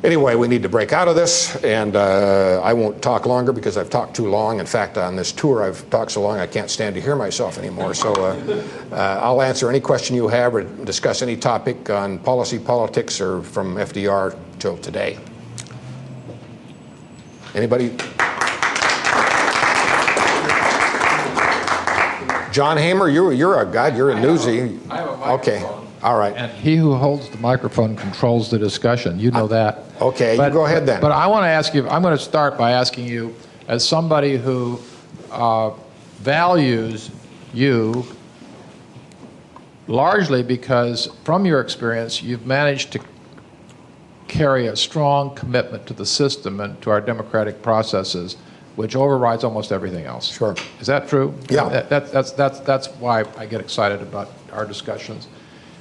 Anyway, we need to break out of this, and I won't talk longer because I've talked too long. In fact, on this tour, I've talked so long I can't stand to hear myself anymore. So I'll answer any question you have or discuss any topic on policy, politics, or from FDR till today. Anybody? John Hamer, you're a guy, you're a newsie. I have a microphone. Okay, all right. And he who holds the microphone controls the discussion. You know that. Okay, you go ahead then. But I want to ask you, I'm going to start by asking you, as somebody who values you largely because, from your experience, you've managed to carry a strong commitment to the system and to our democratic processes, which overrides almost everything else. Sure. Is that true? Yeah. That's why I get excited about our discussions.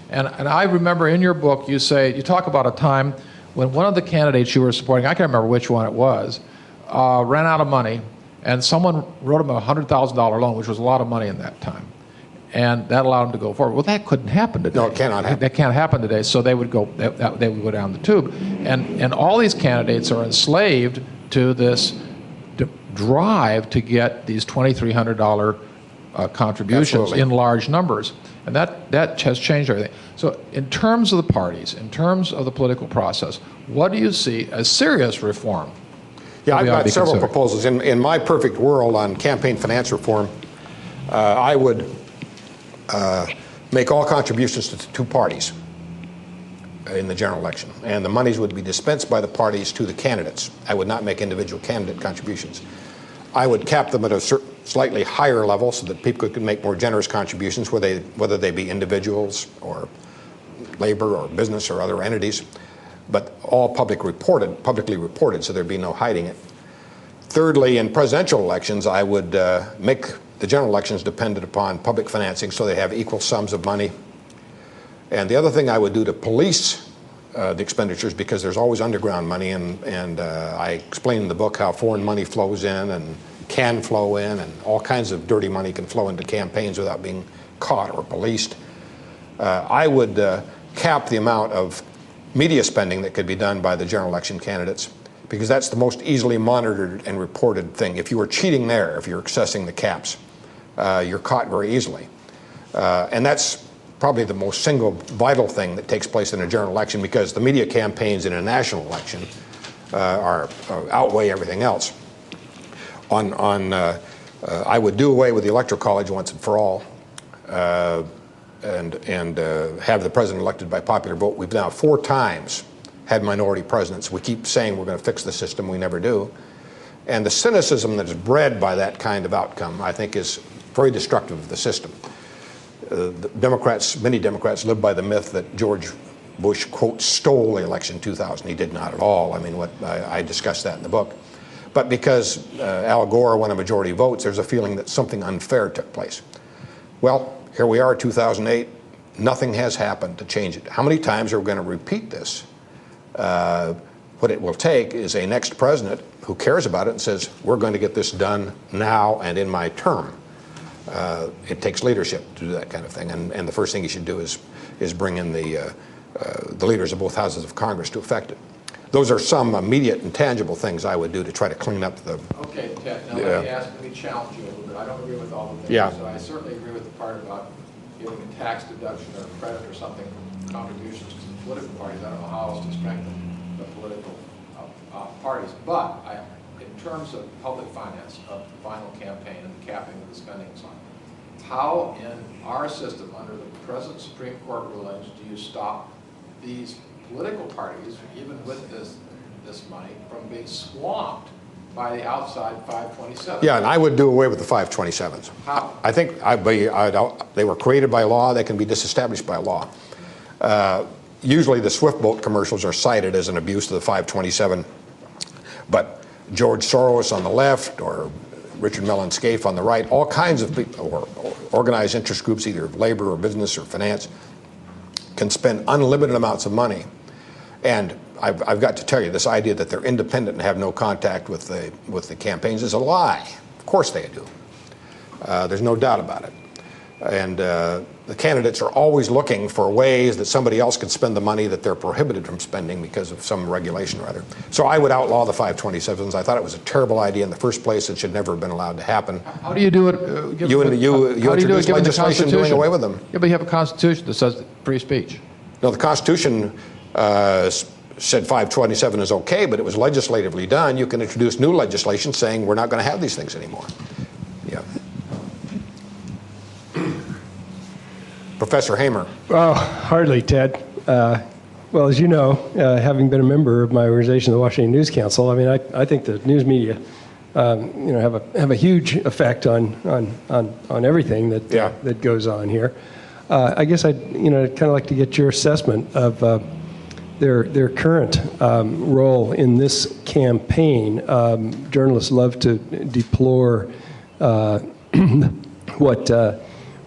And I remember in your book you talk about a time when one of the candidates you were supporting, I can't remember which one it was, ran out of money, and someone wrote him a $100,000 loan, which was a lot of money in that time. And that allowed him to go forward. Well, that couldn't happen today. No, it cannot happen. That can't happen today. So they would go down the tube, and all these candidates are enslaved to this drive to get these $2,300 contributions Absolutely. in large numbers, and that has changed everything. So, in terms of the parties, in terms of the political process, what do you see as serious reform? Yeah, I've got several proposals. In my perfect world on campaign finance reform, I would make all contributions to the two parties in the general election, and the monies would be dispensed by the parties to the candidates. I would not make individual candidate contributions. I would cap them at a slightly higher level so that people could make more generous contributions, whether they be individuals or labor or business or other entities, but all publicly reported, so there'd be no hiding it. Thirdly, in presidential elections, I would make the general elections dependent upon public financing so they have equal sums of money. And the other thing I would do to police the expenditures, because there's always underground money, and I explain in the book how foreign money flows in and can flow in, and all kinds of dirty money can flow into campaigns without being caught or policed. I would cap the amount of media spending that could be done by the general election candidates, because that's the most easily monitored and reported thing. If you were cheating there, if you're excessing the caps, you're caught very easily. And that's probably the most single vital thing that takes place in a general election, because the media campaigns in a national election outweigh everything else. I would do away with the Electoral College once and for all, and have the president elected by popular vote. We've now 4 times had minority presidents. We keep saying we're going to fix the system, we never do. And the cynicism that is bred by that kind of outcome, I think, is very destructive of the system. Many Democrats live by the myth that George Bush, quote, stole the election in 2000. He did not at all. I mean, I discussed that in the book. But because Al Gore won a majority of votes, there's a feeling that something unfair took place. Well, here we are, 2008. Nothing has happened to change it. How many times are we going to repeat this? What it will take is a next president who cares about it and says, we're going to get this done now and in my term. It takes leadership to do that kind of thing, and the first thing you should do is bring in the leaders of both houses of Congress to effect it. Those are some immediate and tangible things I would do to try to clean up the... Okay, Ted, now let me challenge you a little bit. I don't agree with all the things. Yeah. So I certainly agree with the part about giving a tax deduction or credit or something, contributions to the political parties. I don't know how else to strengthen the political parties. But in terms of public finance, of the final campaign and the capping of the spending and so on, how in our system, under the present Supreme Court rulings, do you stop these political parties, even with this money, from being swamped by the outside 527? Yeah, and I would do away with the 527s. How? I think they were created by law. They can be disestablished by law. Usually the Swift boat commercials are cited as an abuse of the 527, but George Soros on the left, or Richard Mellon Scaife on the right, all kinds of people, or organized interest groups, either labor or business or finance, can spend unlimited amounts of money. And I've got to tell you, this idea that they're independent and have no contact with the campaigns is a lie. Of course they do. There's no doubt about it. And the candidates are always looking for ways that somebody else can spend the money that they're prohibited from spending because of some regulation or other. So I would outlaw the 527s. I thought it was a terrible idea in the first place. It should never have been allowed to happen. How do you do it? You introduce legislation doing away with them. Yeah, but you have a Constitution that says free speech. No, the Constitution said 527 is okay, but it was legislatively done. You can introduce new legislation saying we're not going to have these things anymore. Yeah. Professor Hamer. Oh, hardly, Ted. Well, as you know, having been a member of my organization, the Washington News Council, I mean, I think the news media, have a huge effect on everything that goes on here. I guess I'd kind of like to get your assessment of their current role in this campaign. Journalists love to deplore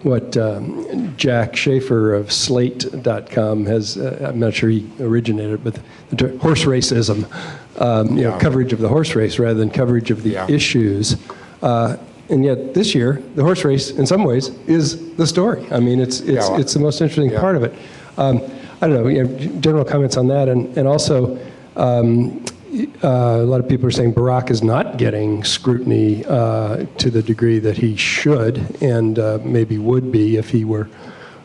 what Jack Schaefer of Slate.com has, I'm not sure he originated, but the horse racism, coverage of the horse race rather than coverage of the issues. And yet this year, the horse race, in some ways, is the story. I mean, it's the most interesting part of it. I don't know, general comments on that, and also a lot of people are saying Barack is not getting scrutiny to the degree that he should, and maybe would be if he were,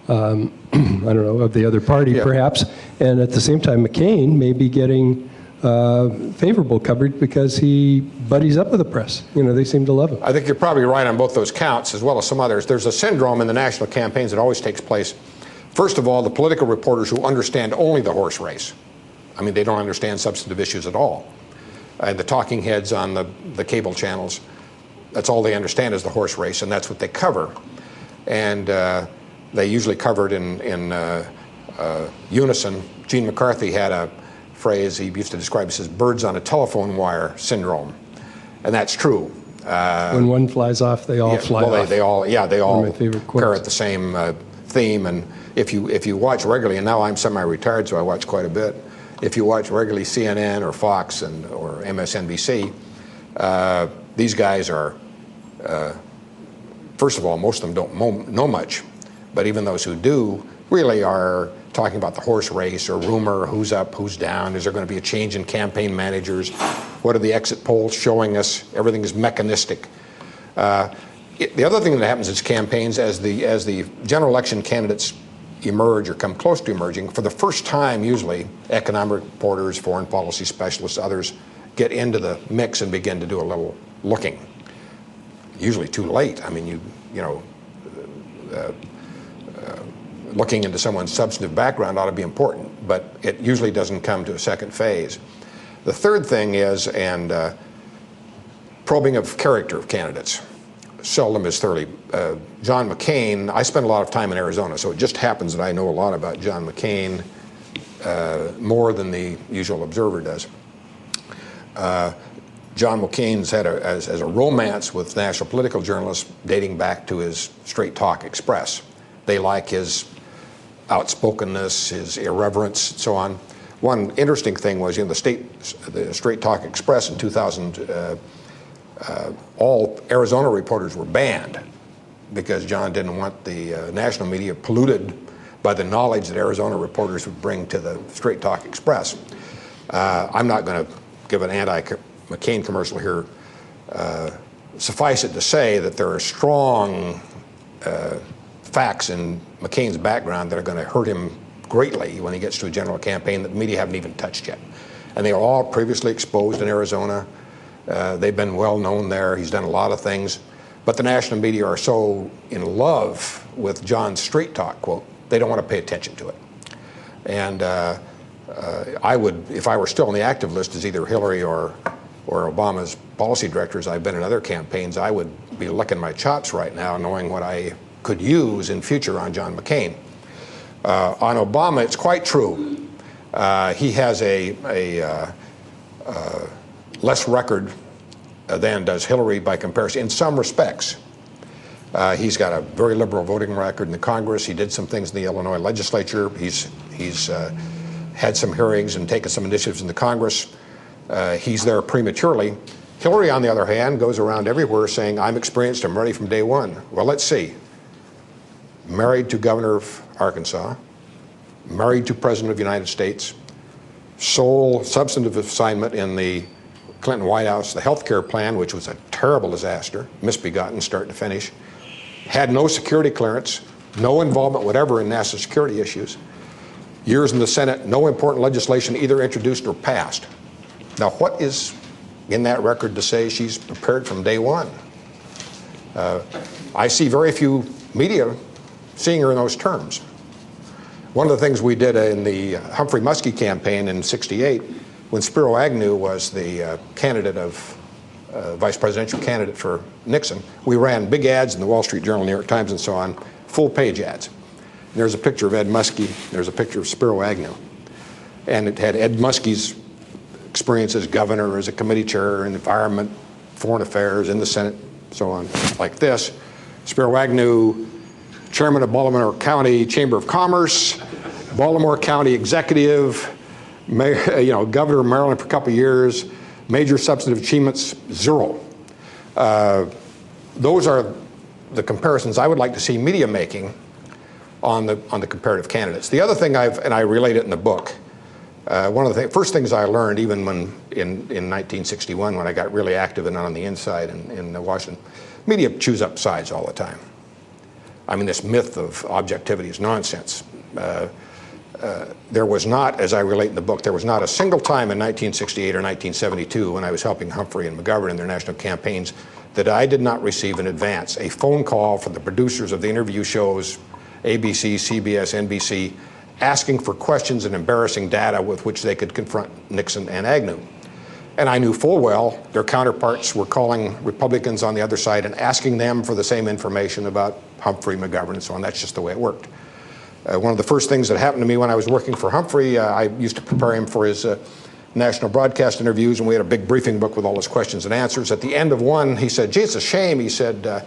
I don't know, of the other party perhaps. And at the same time, McCain may be getting favorable coverage because he buddies up with the press. They seem to love him. I think you're probably right on both those counts, as well as some others. There's a syndrome in the national campaigns that always takes place. First of all, the political reporters who understand only the horse race. I mean, they don't understand substantive issues at all. And the talking heads on the cable channels, that's all they understand is the horse race, and that's what they cover. And they usually cover it in unison. Gene McCarthy had a phrase he used to describe as birds on a telephone wire syndrome, and that's true. When one flies off, they all fly off. They all parrot the same theme. And if you watch regularly, and now I'm semi-retired, so I watch quite a bit. If you watch regularly CNN or Fox or MSNBC, these guys are, first of all, most of them don't know much, but even those who do really are talking about the horse race or rumor, who's up, who's down, is there going to be a change in campaign managers, what are the exit polls showing us, everything is mechanistic. The other thing that happens is campaigns, as the general election candidates emerge or come close to emerging, for the first time usually economic reporters, foreign policy specialists, others get into the mix and begin to do a little looking. Usually too late. I mean, looking into someone's substantive background ought to be important, but it usually doesn't come to a second phase. The third thing is, probing of character of candidates. Seldom is thoroughly. John McCain, I spent a lot of time in Arizona, so it just happens that I know a lot about John McCain, more than the usual observer does. John McCain's had a romance with national political journalists dating back to his Straight Talk Express. They like his outspokenness, his irreverence, and so on. One interesting thing was the Straight Talk Express in 2000, all Arizona reporters were banned because John didn't want the national media polluted by the knowledge that Arizona reporters would bring to the Straight Talk Express. I'm not going to give an anti-McCain commercial here. Suffice it to say that there are strong facts in McCain's background that are going to hurt him greatly when he gets to a general campaign that the media haven't even touched yet. And they are all previously exposed in Arizona. They've been well known there. He's done a lot of things. But the national media are so in love with John's straight talk quote, they don't want to pay attention to it. And I would, if I were still on the active list as either Hillary or Obama's policy directors, I've been in other campaigns, I would be licking my chops right now knowing what I could use in future on John McCain. On Obama, it's quite true. He has a less record than does Hillary by comparison in some respects. He's got a very liberal voting record in the Congress. He did some things in the Illinois legislature. He's had some hearings and taken some initiatives in the Congress. He's there prematurely. Hillary, on the other hand, goes around everywhere saying, I'm experienced, I'm ready from day one. Well, let's see. married to Governor of Arkansas, married to President of the United States, sole substantive assignment in the Clinton White House, the health care plan, which was a terrible disaster, misbegotten start to finish, had no security clearance, no involvement whatever in national security issues, years in the Senate, no important legislation either introduced or passed. Now, what is in that record to say she's prepared from day one? I see very few media seeing her in those terms. One of the things we did in the Humphrey Muskie campaign in '68, when Spiro Agnew was the candidate of vice presidential candidate for Nixon, we ran big ads in the Wall Street Journal, New York Times, and so on, full-page ads. There's a picture of Ed Muskie. There's a picture of Spiro Agnew. And it had Ed Muskie's experience as governor, as a committee chair in environment, foreign affairs, in the Senate, so on, like this. Spiro Agnew, chairman of Baltimore County Chamber of Commerce, Baltimore County executive, governor of Maryland for a couple of years, major substantive achievements, 0. Those are the comparisons I would like to see media making on the comparative candidates. The other thing and I relate it in the book, one of the first things I learned, even when in 1961, when I got really active and on the inside in Washington, media chews up sides all the time. I mean, this myth of objectivity is nonsense. There was not, as I relate in the book, there was not a single time in 1968 or 1972 when I was helping Humphrey and McGovern in their national campaigns that I did not receive in advance a phone call from the producers of the interview shows, ABC, CBS, NBC, asking for questions and embarrassing data with which they could confront Nixon and Agnew. And I knew full well their counterparts were calling Republicans on the other side and asking them for the same information about Humphrey, McGovern, and so on. That's just the way it worked. One of the first things that happened to me when I was working for Humphrey, I used to prepare him for his national broadcast interviews, and we had a big briefing book with all his questions and answers. At the end of one, he said, gee, it's a shame. He said,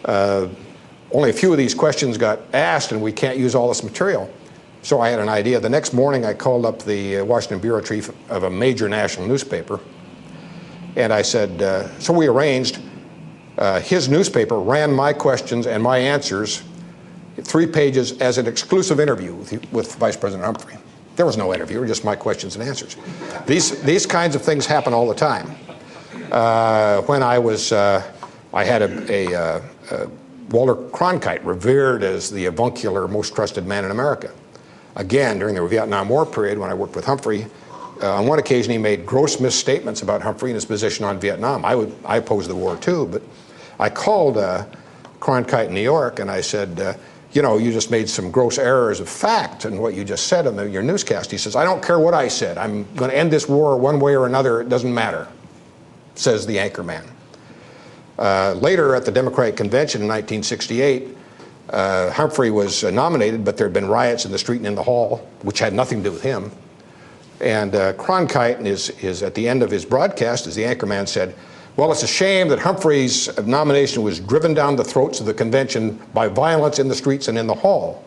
only a few of these questions got asked, and we can't use all this material. So I had an idea. The next morning, I called up the Washington bureau chief of a major national newspaper, and I said, so we arranged, his newspaper ran my questions and my answers 3 pages as an exclusive interview with Vice President Humphrey. There was no interview, just my questions and answers. These kinds of things happen all the time. When I had a Walter Cronkite, revered as the avuncular, most trusted man in America. Again, during the Vietnam War period, when I worked with Humphrey, on one occasion he made gross misstatements about Humphrey and his position on Vietnam. I opposed the war too, but I called Cronkite in New York and I said, you just made some gross errors of fact in what you just said in your newscast. He says, I don't care what I said. I'm going to end this war one way or another. It doesn't matter, says the anchor man. Later at the Democratic Convention in 1968, Humphrey was nominated, but there had been riots in the street and in the hall, which had nothing to do with him. And Cronkite, is at the end of his broadcast, as the anchorman said, well, it's a shame that Humphrey's nomination was driven down the throats of the convention by violence in the streets and in the hall.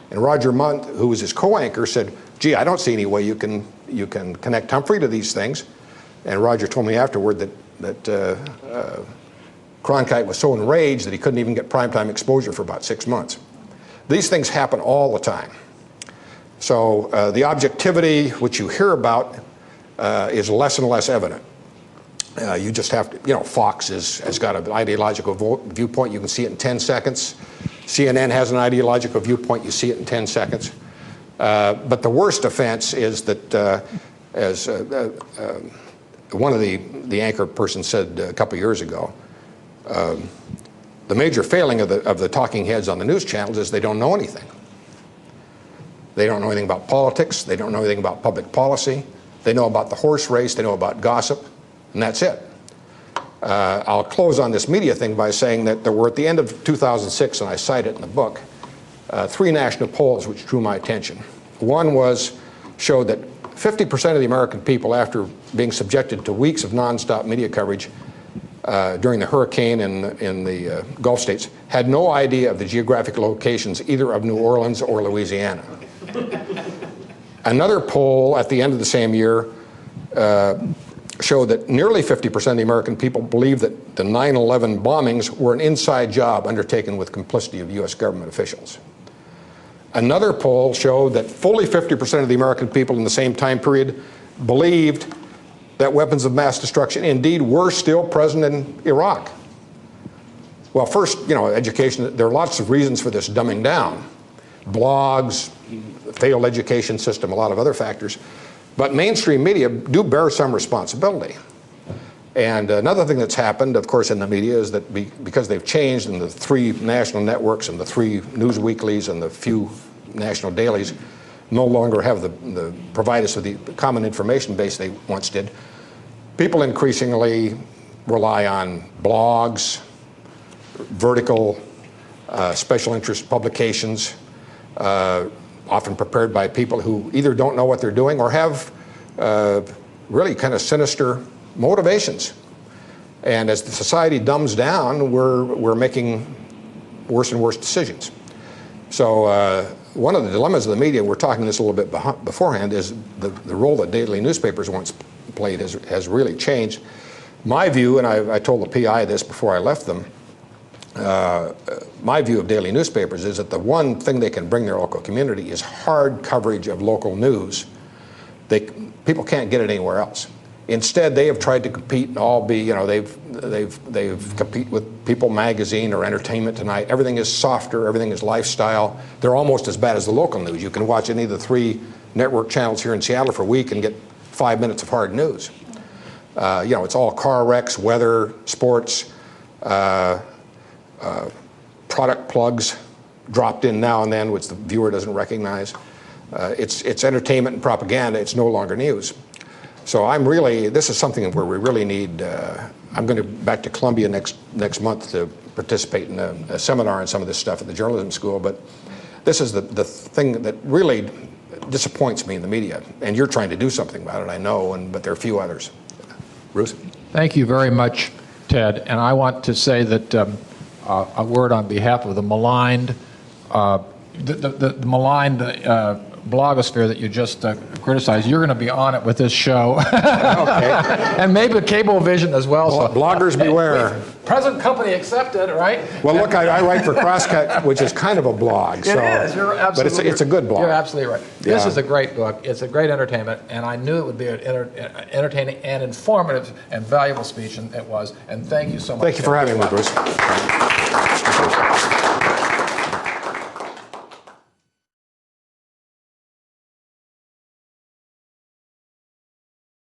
And Roger Munt, who was his co-anchor, said, gee, I don't see any way you can connect Humphrey to these things. And Roger told me afterward that Cronkite was so enraged that he couldn't even get primetime exposure for about 6 months. These things happen all the time. So the objectivity which you hear about is less and less evident. You just have to, Fox has got an ideological viewpoint. You can see it in 10 seconds. CNN has an ideological viewpoint. You see it in 10 seconds. But the worst offense is that, as one of the anchor person said a couple years ago, the major failing of the talking heads on the news channels is they don't know anything. They don't know anything about politics. They don't know anything about public policy. They know about the horse race. They know about gossip. And that's it. I'll close on this media thing by saying that there were, at the end of 2006, and I cite it in the book, 3 national polls which drew my attention. One showed that 50% of the American people, after being subjected to weeks of nonstop media coverage during the hurricane in the Gulf states, had no idea of the geographic locations either of New Orleans or Louisiana. Another poll at the end of the same year showed that nearly 50% of the American people believe that the 9/11 bombings were an inside job undertaken with complicity of U.S. government officials. Another poll showed that fully 50% of the American people in the same time period believed that weapons of mass destruction indeed were still present in Iraq. Well, first, education, there are lots of reasons for this dumbing down. Blogs, failed education system, a lot of other factors. But mainstream media do bear some responsibility. And another thing that's happened, of course, in the media is that because they've changed and the 3 national networks and the 3 news weeklies and the few national dailies no longer have the provide us with the common information base they once did, people increasingly rely on blogs, vertical special interest publications, often prepared by people who either don't know what they're doing or have really kind of sinister motivations. And as the society dumbs down, we're making worse and worse decisions. So one of the dilemmas of the media, we're talking this a little bit beforehand, is the role that daily newspapers once played has really changed. My view, and I told the PI this before I left them, my view of daily newspapers is that the one thing they can bring their local community is hard coverage of local news. People can't get it anywhere else. Instead, they have tried to compete and all be, they've compete with People Magazine or Entertainment Tonight. Everything is softer, everything is lifestyle. They're almost as bad as the local news. You can watch any of the 3 network channels here in Seattle for a week and get 5 minutes of hard news. It's all car wrecks, weather, sports, product plugs dropped in now and then, which the viewer doesn't recognize. It's entertainment and propaganda. It's no longer news. So this is something where we really need, I'm going back to Columbia next month to participate in a seminar on some of this stuff at the journalism school, but this is the thing that really disappoints me in the media. And you're trying to do something about it, I know, but there are a few others. Bruce? Thank you very much, Ted. And I want to say that a word on behalf of the maligned, the maligned blogosphere that you just criticized. You're going to be on it with this show. Okay. And maybe Cablevision as well. So, bloggers beware. Present company accepted, right? Well, look, I write for Crosscut, which is kind of a blog. It is. You're absolutely. But it's a good blog. You're absolutely right. Yeah. This is a great book. It's a great entertainment, and I knew it would be an entertaining and informative and valuable speech, and it was. And thank you so much. Thank you for having me, Bruce.